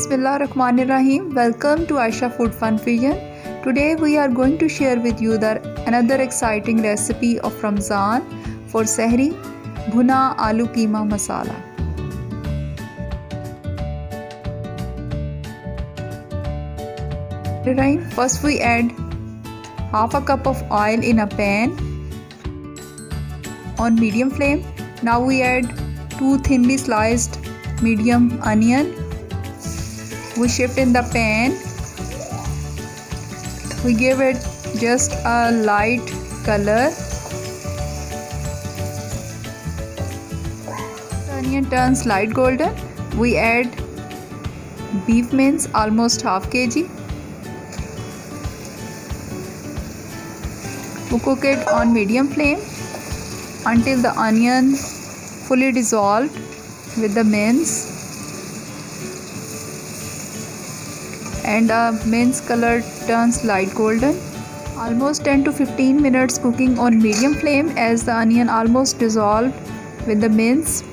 Bismillahirrahmanirrahim. Welcome to Ayeshasfoodfunfusion. Today we are going to share with you another exciting recipe of Ramzan for Sahari, Bhuna Aloo Keema Masala. First we add half a cup of oil in a pan on medium flame. Now we add 2 thinly sliced medium onion. We shift in the pan. We give it just a light color. The onion turns light golden. We add beef mince, almost half kg. We cook it on medium flame until the onion fully dissolved with the mince and the mince color turns light golden. Almost 10 to 15 minutes cooking on medium flame as the onion almost dissolved with the mince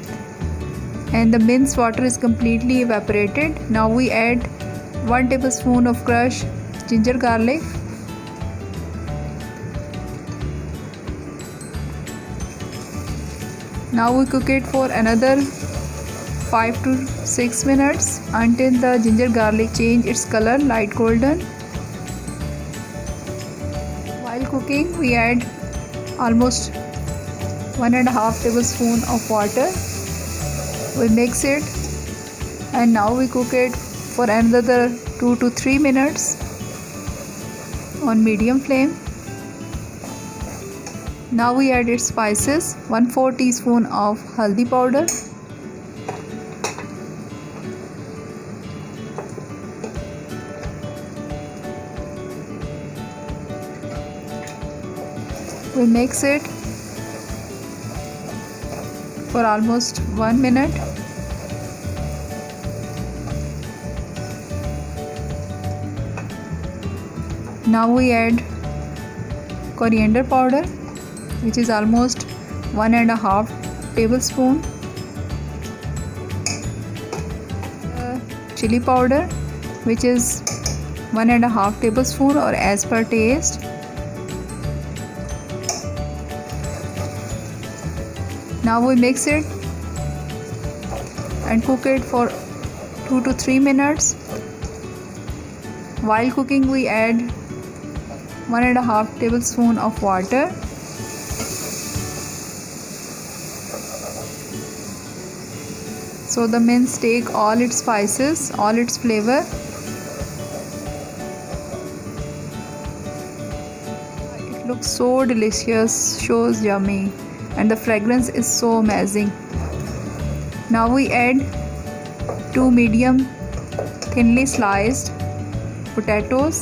and the mince water is completely evaporated. Now we add 1 tablespoon of crushed ginger garlic. Now we cook it for another 5 to 6 minutes until the ginger garlic change its color light golden. While cooking we add almost 1.5 tablespoon of water. We mix it and now we cook it for another 2 to 3 minutes on medium flame. Now we add its spices, 1/4 teaspoon of haldi powder, we mix it for almost 1 minute. Now we add coriander powder, which is almost 1.5 tablespoon. Chili powder, which is 1.5 tablespoon or as per taste. Now we mix it and cook it for 2 to 3 minutes. While cooking we add 1.5 tablespoon of water. So the mince take all its spices, all its flavor. It looks so delicious, so yummy, and the fragrance is so amazing. Now we add 2 medium thinly sliced potatoes.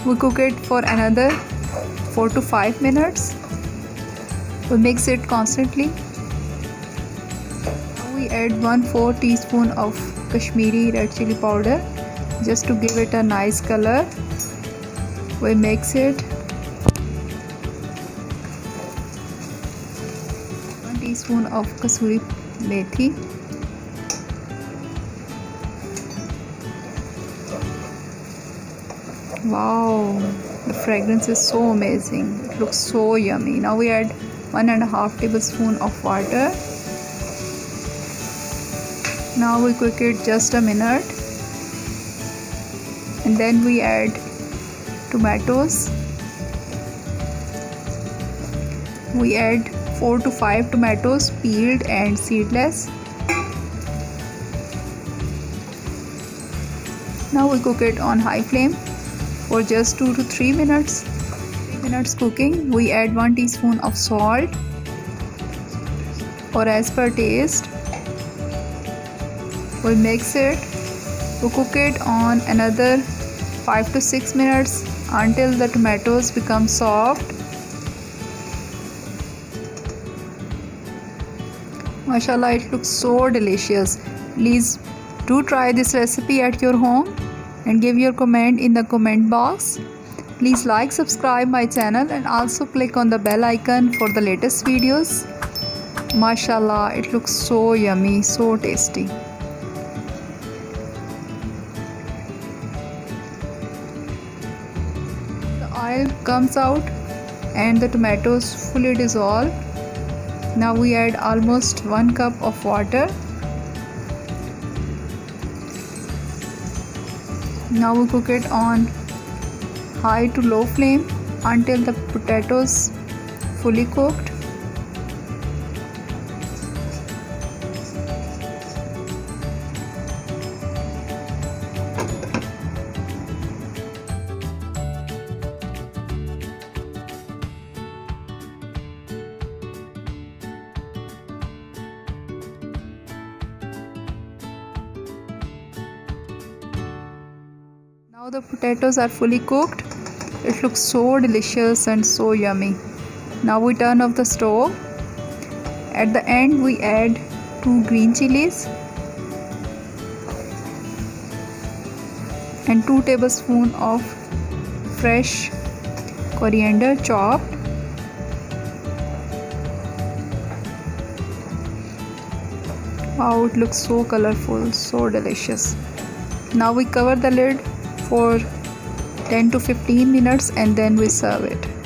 We cook it for another 4 to 5 minutes. We mix it constantly. Now we add 1/4 teaspoon of Kashmiri red chili powder just to give it a nice color. We mix it. 1 teaspoon of kasuri methi. Wow, the fragrance is so amazing. It looks so yummy. Now we add 1.5 tablespoon of water. Now we cook it just a minute. And then we add tomatoes. We add 4 to 5 tomatoes, peeled and seedless. Now we cook it on high flame for just 2 to 3 minutes. 3 minutes cooking, we add 1 teaspoon of salt or as per taste. We mix it. We cook it on another 5 to 6 minutes until the tomatoes become soft. Mashallah, it looks so delicious. Please do try this recipe at your home and give your comment in the comment box. Please like, subscribe my channel and also click on the bell icon for the latest videos. Mashallah, it looks so yummy, so tasty. The oil comes out and the tomatoes fully dissolve. Now we add almost 1 cup of water. Now we cook it on high to low flame until the potatoes fully cooked. Now the potatoes are fully cooked. It looks so delicious and so yummy. Now we turn off the stove. At the end we add 2 green chilies and 2 tablespoons of fresh coriander chopped. Wow, it looks so colorful, so delicious. Now we cover the lid for 10 to 15 minutes and then we serve it.